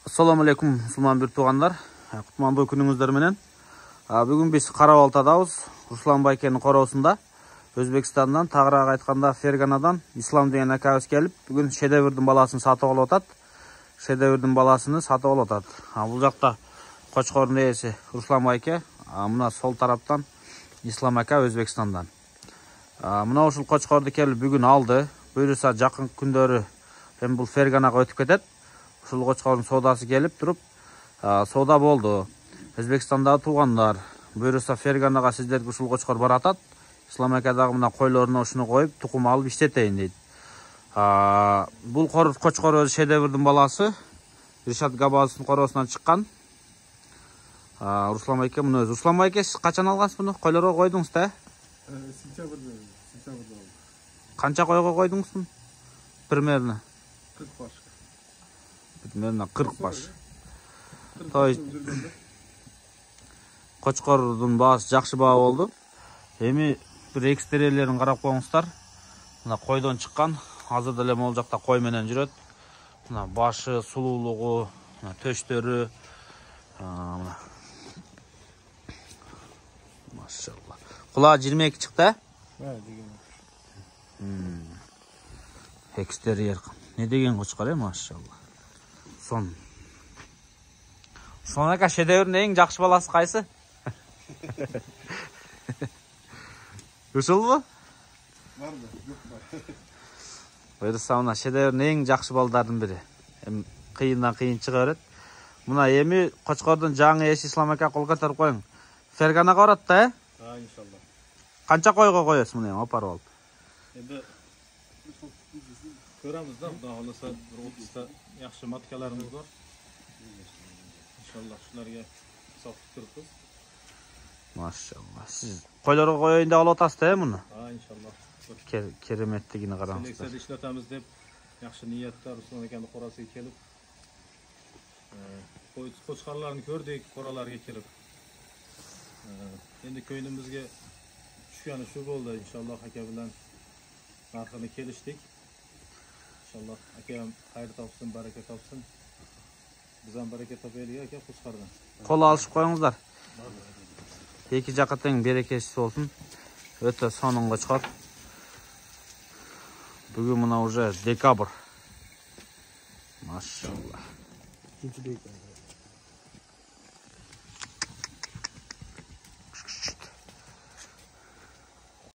Assalamu alaikum musulmан bir туғандар. Кутмандуу күнүңүздөр менен. Бүгүн биз Кара-Балтадабыз. Руслан байкенин короосунда. Өзбекстандан, тагыраак айтканда Ферганадан Ислам деген акабыз келип, бүгүн шедеврдин баласын сатып алып атат. Шедеврдин баласыны сатып алып атат. Бул жакта Кочкордун ээси Руслан байке, мына сол тараптан Ислам ака Өзбекстандан. Мына ушул Кочкорду келип бүгүн алды. Буюрса жакын күндөрү эми бул Ферганага өтүп кетет. Ушул Кочкордун соодасы келип туруп, соода болду. Өзбекстандагы туугандар, буюрса Ферганага сиздерге ушул Кочкор баратат. Ислам ака дагы мына койлоруна ушуну коюп, тукум алып иштетейин дейт. Бул Кочкор өзү шедеврдин баласы. Ришат Габазовдун короосунан чыккан. Руслан байке муну өзү. Руслан байке, сиз качан алгансыз буну? Койлорго койдуңуз да? Сентябрда. Канча койго койдуңуз? Примерно 40 баш. Примерно 40 баш. То есть Кочкордун баасы жакшы баа болду. Эми бир экстериерлерин карап коюңуздар. Мына койдон чыккан. Азыр деле могул жакта кой менен жүрөт. Мына башы, сулуулугу, төштөрү. Машалла. Кулагы 22 чыкты, экстерьер. Не деген Кочкор, машалла. Сон ака шедеврдин эң жакшы баласы кайсы? Ушулбу? Бар да, жок бар. Буюрса мына шедеврдин эң жакшы балдардын бири. Эми кыйындан кыйын чыга берет. Мына эми Кочкордун жаңы ээси Ислам ака кол көтөрүп коюң. Ферганага барат да, иншалла. Канча койго коесуз муну эми апарып алып? Эми көрөмүз да, Кудай кааласа, бир 30та жакшы маткаларыбыз бар. İnşallah şunlarga soktup turibmiz. Maşallah. Siz koylarga koyun da alып атасыз да муну? İnşallah. Кереметтигине караңыздар. Selekсiyada işletemiz deb yaxshi niyatda Ruslan akanın qorasiga kelib, qo'chqorlarni ko'rdik, qoralarga kelib. Endi ko'nglimizga tushgani shu bo'ldi. Inshaalloh aka bilan narxini kelishdik. Inshaalloh akam xayr topsin, baraka topsin. Bizden bereket topaylik aka Qo'chqordan. Qo'l alışıp koyuңuzдар. Эки жакка тең берекеси болсун. Өтө сонун Кочкор. Бүгүн мына уже декабрь. Машалла.